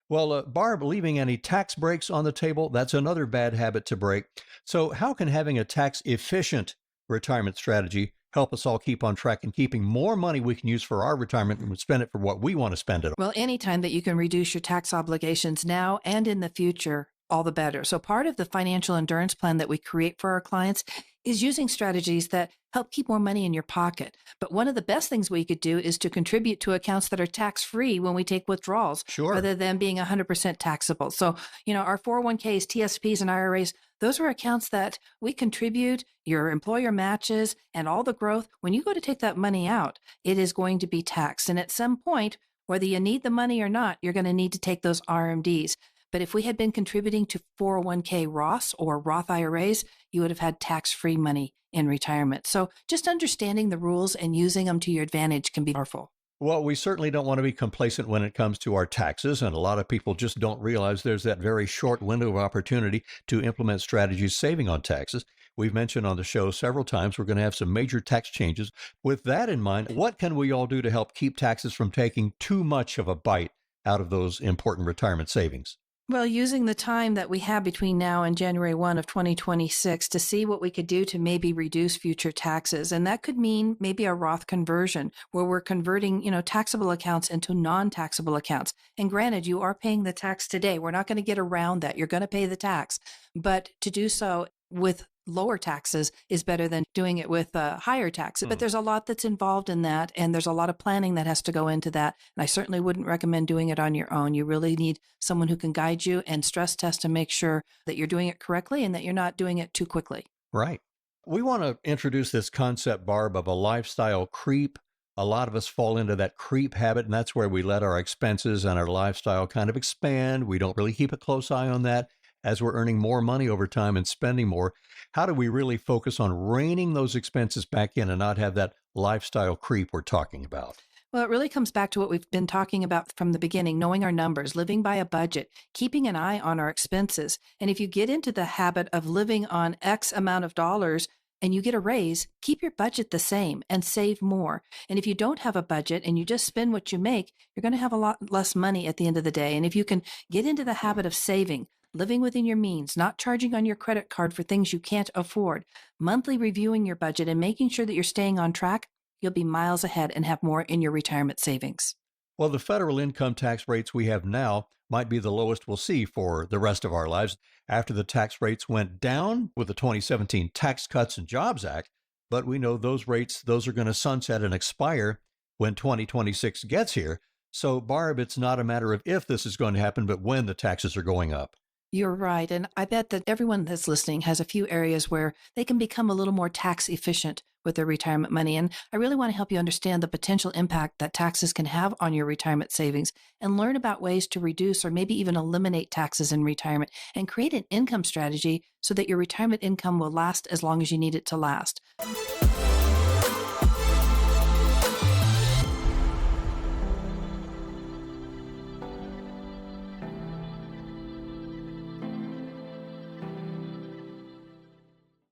Well, Barb, leaving any tax breaks on the table, that's another bad habit to break. So, how can having a tax efficient retirement strategy help us all keep on track and keeping more money we can use for our retirement and spend it for what we want to spend it on? Well, anytime that you can reduce your tax obligations now and in the future, all the better. So, part of the financial endurance plan that we create for our clients is using strategies that help keep more money in your pocket. But one of the best things we could do is to contribute to accounts that are tax free when we take withdrawals Sure. rather than being 100% taxable. So, our 401ks, TSPs, and IRAs, those are accounts that we contribute, your employer matches, and all the growth. When you go to take that money out, it is going to be taxed. And at some point, whether you need the money or not, you're going to need to take those RMDs. But if we had been contributing to 401k Roths or Roth IRAs, you would have had tax-free money in retirement. So just understanding the rules and using them to your advantage can be powerful. Well, we certainly don't want to be complacent when it comes to our taxes, and a lot of people just don't realize there's that very short window of opportunity to implement strategies saving on taxes. We've mentioned on the show several times we're going to have some major tax changes. With that in mind, what can we all do to help keep taxes from taking too much of a bite out of those important retirement savings? Well, using the time that we have between now and January 1 of 2026 to see what we could do to maybe reduce future taxes. And that could mean maybe a Roth conversion where we're converting, taxable accounts into non-taxable accounts. And granted, you are paying the tax today. We're not going to get around that. You're going to pay the tax. But to do so with lower taxes is better than doing it with higher taxes. But there's a lot that's involved in that, and there's a lot of planning that has to go into that. And I certainly wouldn't recommend doing it on your own. You really need someone who can guide you and stress test to make sure that you're doing it correctly and that you're not doing it too quickly. Right. We want to introduce this concept, Barb, of a lifestyle creep. A lot of us fall into that creep habit, and that's where we let our expenses and our lifestyle kind of expand. We don't really keep a close eye on that as we're earning more money over time and spending more. How do we really focus on reining those expenses back in and not have that lifestyle creep we're talking about? Well, it really comes back to what we've been talking about from the beginning, knowing our numbers, living by a budget, keeping an eye on our expenses. And if you get into the habit of living on X amount of dollars and you get a raise, keep your budget the same and save more. And if you don't have a budget and you just spend what you make, you're going to have a lot less money at the end of the day. And if you can get into the habit of saving, living within your means, not charging on your credit card for things you can't afford, monthly reviewing your budget and making sure that you're staying on track, you'll be miles ahead and have more in your retirement savings. Well, the federal income tax rates we have now might be the lowest we'll see for the rest of our lives after the tax rates went down with the 2017 Tax Cuts and Jobs Act. But we know those rates, those are going to sunset and expire when 2026 gets here. So, Barb, it's not a matter of if this is going to happen, but when the taxes are going up. You're right. And I bet that everyone that's listening has a few areas where they can become a little more tax efficient with their retirement money. And I really want to help you understand the potential impact that taxes can have on your retirement savings and learn about ways to reduce or maybe even eliminate taxes in retirement and create an income strategy so that your retirement income will last as long as you need it to last.